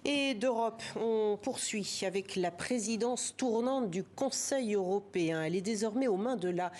Et d'Europe, on poursuit avec la présidence tournante du Conseil européen. Elle est désormais aux mains de la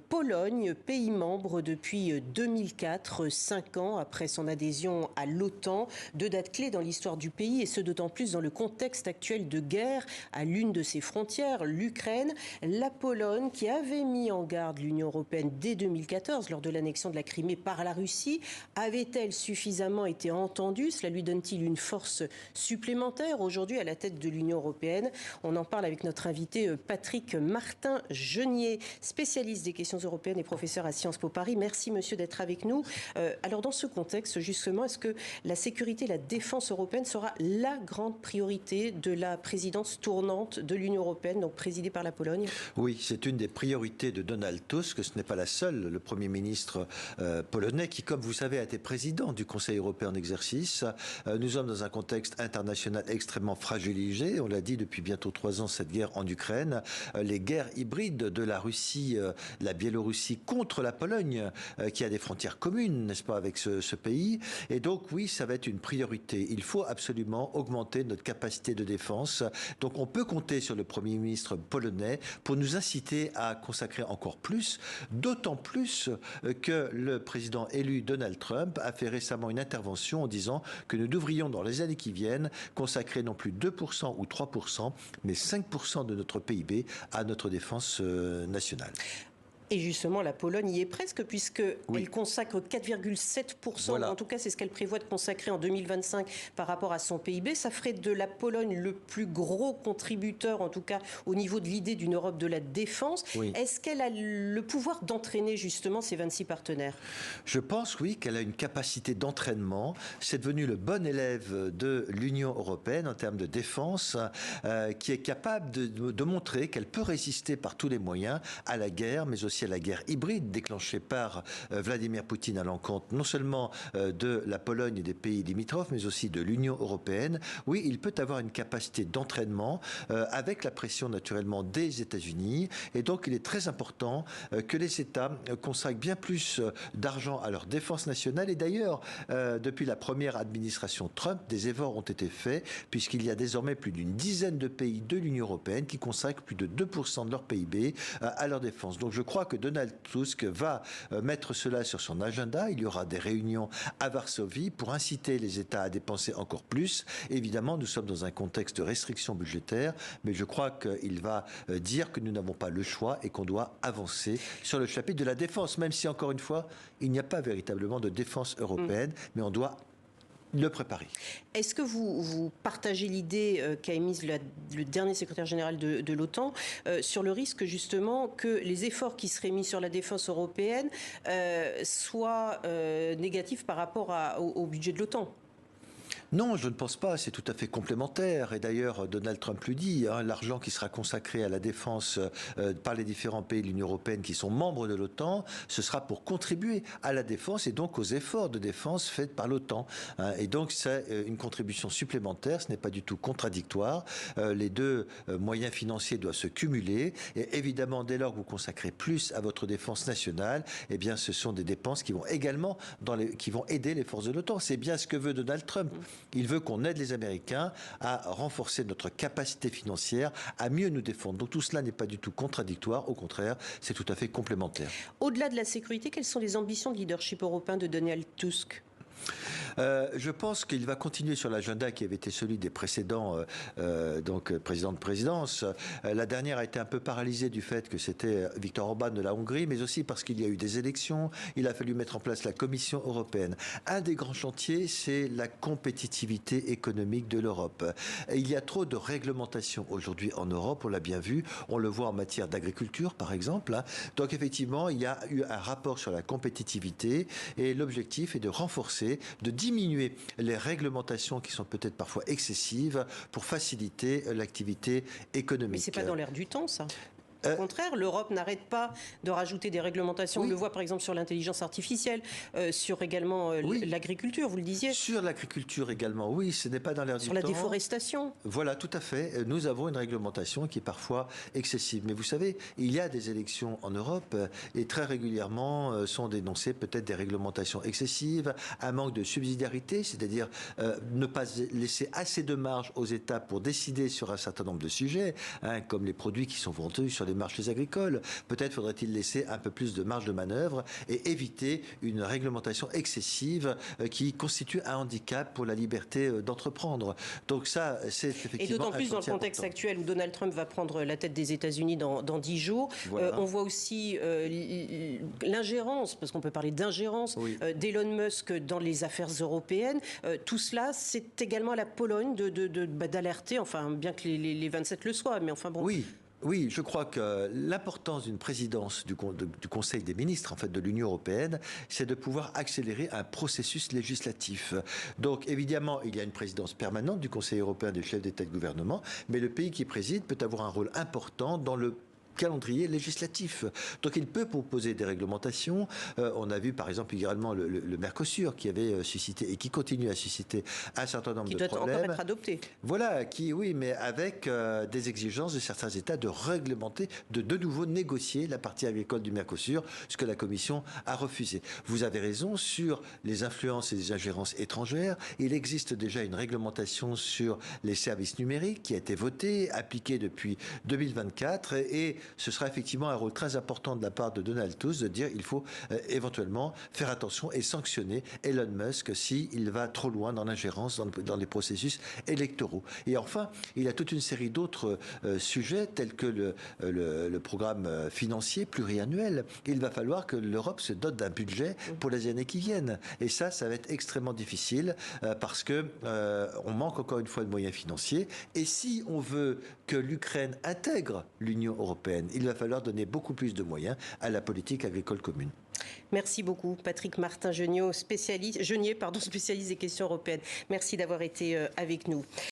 Pologne, pays membre depuis 2004, 5 ans après son adhésion à l'OTAN. 2 dates clés dans l'histoire du pays, et ce d'autant plus dans le contexte actuel de guerre à l'une de ses frontières, l'Ukraine. La Pologne, qui avait mis en garde l'Union européenne dès 2014 lors de l'annexion de la Crimée par la Russie, avait-elle suffisamment été entendue? Cela lui donne-t-il une force supplémentaire aujourd'hui à la tête de l'Union européenne? On en parle avec notre invité Patrick Martin-Genier, spécialiste des questions européennes et professeur à Sciences Po Paris. Merci monsieur d'être avec nous. Alors dans ce contexte justement, est-ce que la sécurité et la défense européenne sera la grande priorité de la présidence tournante de l'Union européenne, donc présidée par la Pologne? Oui, c'est une des priorités de Donald Tusk. Ce n'est pas la seule. Le Premier ministre polonais qui, comme vous savez, a été président du Conseil européen en exercice. Nous sommes dans un contexte international extrêmement fragilisé. On l'a dit depuis bientôt 3 ans, cette guerre en Ukraine. Les guerres hybrides de la Russie, la Biélorussie contre la Pologne, qui a des frontières communes, n'est-ce pas, avec ce pays. Et donc, oui, ça va être une priorité. Il faut absolument augmenter notre capacité de défense. Donc, on peut compter sur le Premier ministre polonais pour nous inciter à consacrer encore plus, d'autant plus que le président élu Donald Trump a fait récemment une intervention en disant que nous devrions, dans les années qui viennent, consacrer non plus 2% ou 3%, mais 5% de notre PIB à notre défense nationale. Et justement, la Pologne y est presque, puisqu'elle oui. consacre 4,7%, voilà. En tout cas c'est ce qu'elle prévoit de consacrer en 2025 par rapport à son PIB. Ça ferait de la Pologne le plus gros contributeur, en tout cas au niveau de l'idée d'une Europe de la défense. Oui. Est-ce qu'elle a le pouvoir d'entraîner justement ces 26 partenaires? Je pense, oui, qu'elle a une capacité d'entraînement. C'est devenu le bon élève de l'Union européenne en termes de défense, qui est capable de montrer qu'elle peut résister par tous les moyens à la guerre, mais aussi à la guerre hybride déclenchée par Vladimir Poutine à l'encontre non seulement de la Pologne et des pays limitrophes, mais aussi de l'Union européenne. Oui, il peut avoir une capacité d'entraînement avec la pression naturellement des États-Unis. Et donc, il est très important que les États consacrent bien plus d'argent à leur défense nationale. Et d'ailleurs, depuis la première administration Trump, des efforts ont été faits, puisqu'il y a désormais plus d'une dizaine de pays de l'Union européenne qui consacrent plus de 2% de leur PIB à leur défense. Donc, je crois que Donald Tusk va mettre cela sur son agenda. Il y aura des réunions à Varsovie pour inciter les États à dépenser encore plus. Évidemment, nous sommes dans un contexte de restriction budgétaire, mais je crois qu'il va dire que nous n'avons pas le choix et qu'on doit avancer sur le chapitre de la défense, même si, encore une fois, il n'y a pas véritablement de défense européenne, mais on doit le préparer. Est-ce que vous partagez l'idée qu'a émise le dernier secrétaire général de l'OTAN sur le risque justement que les efforts qui seraient mis sur la défense européenne soient négatifs par rapport au budget de l'OTAN ? Non, je ne pense pas. C'est tout à fait complémentaire. Et d'ailleurs, Donald Trump lui dit, l'argent qui sera consacré à la défense par les différents pays de l'Union européenne qui sont membres de l'OTAN, ce sera pour contribuer à la défense et donc aux efforts de défense faits par l'OTAN. Et donc, c'est une contribution supplémentaire. Ce n'est pas du tout contradictoire. Les deux moyens financiers doivent se cumuler. Et évidemment, dès lors que vous consacrez plus à votre défense nationale, eh bien, ce sont des dépenses qui vont également qui vont aider les forces de l'OTAN. C'est bien ce que veut Donald Trump. Il veut qu'on aide les Américains à renforcer notre capacité financière, à mieux nous défendre. Donc tout cela n'est pas du tout contradictoire, au contraire, c'est tout à fait complémentaire. Au-delà de la sécurité, quelles sont les ambitions de leadership européen de Donald Tusk ? Je pense qu'il va continuer sur l'agenda qui avait été celui des précédents présidents de présidence. La dernière a été un peu paralysée du fait que c'était Viktor Orban de la Hongrie, mais aussi parce qu'il y a eu des élections. Il a fallu mettre en place la Commission européenne. Un des grands chantiers, c'est la compétitivité économique de l'Europe. Il y a trop de réglementation aujourd'hui en Europe, on l'a bien vu. On le voit en matière d'agriculture, par exemple. Donc effectivement, il y a eu un rapport sur la compétitivité et l'objectif est de renforcer, de diminuer les réglementations qui sont peut-être parfois excessives pour faciliter l'activité économique. Mais c'est pas dans l'air du temps, ça ? Au contraire, l'Europe n'arrête pas de rajouter des réglementations. Oui. On le voit par exemple sur l'intelligence artificielle, sur également l'agriculture, vous le disiez. Sur l'agriculture également, oui, ce n'est pas dans l'air du temps. Sur la déforestation. Voilà, tout à fait. Nous avons une réglementation qui est parfois excessive. Mais vous savez, il y a des élections en Europe et très régulièrement sont dénoncées peut-être des réglementations excessives, un manque de subsidiarité, c'est-à-dire ne pas laisser assez de marge aux États pour décider sur un certain nombre de sujets, comme les produits qui sont vendus sur les marchés agricoles. Peut-être faudrait-il laisser un peu plus de marge de manœuvre et éviter une réglementation excessive qui constitue un handicap pour la liberté d'entreprendre. Donc ça, c'est effectivement... Et d'autant plus dans le contexte actuel où Donald Trump va prendre la tête des États-Unis dans 10 jours. Voilà. On voit aussi l'ingérence, parce qu'on peut parler d'ingérence, d'Elon Musk dans les affaires européennes. Tout cela, c'est également à la Pologne d'alerter, enfin, bien que les 27 le soient, mais enfin bon... Oui, je crois que l'importance d'une présidence du Conseil des ministres, en fait, de l'Union européenne, c'est de pouvoir accélérer un processus législatif. Donc, évidemment, il y a une présidence permanente du Conseil européen des chefs d'État et de gouvernement, mais le pays qui préside peut avoir un rôle important dans le calendrier législatif. Donc il peut proposer des réglementations. On a vu par exemple également le Mercosur qui avait suscité et qui continue à susciter un certain nombre de problèmes. Qui doit encore être adopté. Voilà, oui, mais avec des exigences de certains États de réglementer, de nouveau négocier la partie agricole du Mercosur, ce que la Commission a refusé. Vous avez raison sur les influences et les ingérences étrangères. Il existe déjà une réglementation sur les services numériques qui a été votée, appliquée depuis 2024 et ce sera effectivement un rôle très important de la part de Donald Tusk de dire qu'il faut éventuellement faire attention et sanctionner Elon Musk s'il va trop loin dans l'ingérence dans les processus électoraux. Et enfin, il y a toute une série d'autres sujets tels que le programme financier pluriannuel. Il va falloir que l'Europe se dote d'un budget pour les années qui viennent. Et ça va être extrêmement difficile parce que on manque encore une fois de moyens financiers. Et si on veut que l'Ukraine intègre l'Union européenne, il va falloir donner beaucoup plus de moyens à la politique agricole commune. Merci beaucoup, Patrick Martin-Genier, spécialiste des questions européennes. Merci d'avoir été avec nous.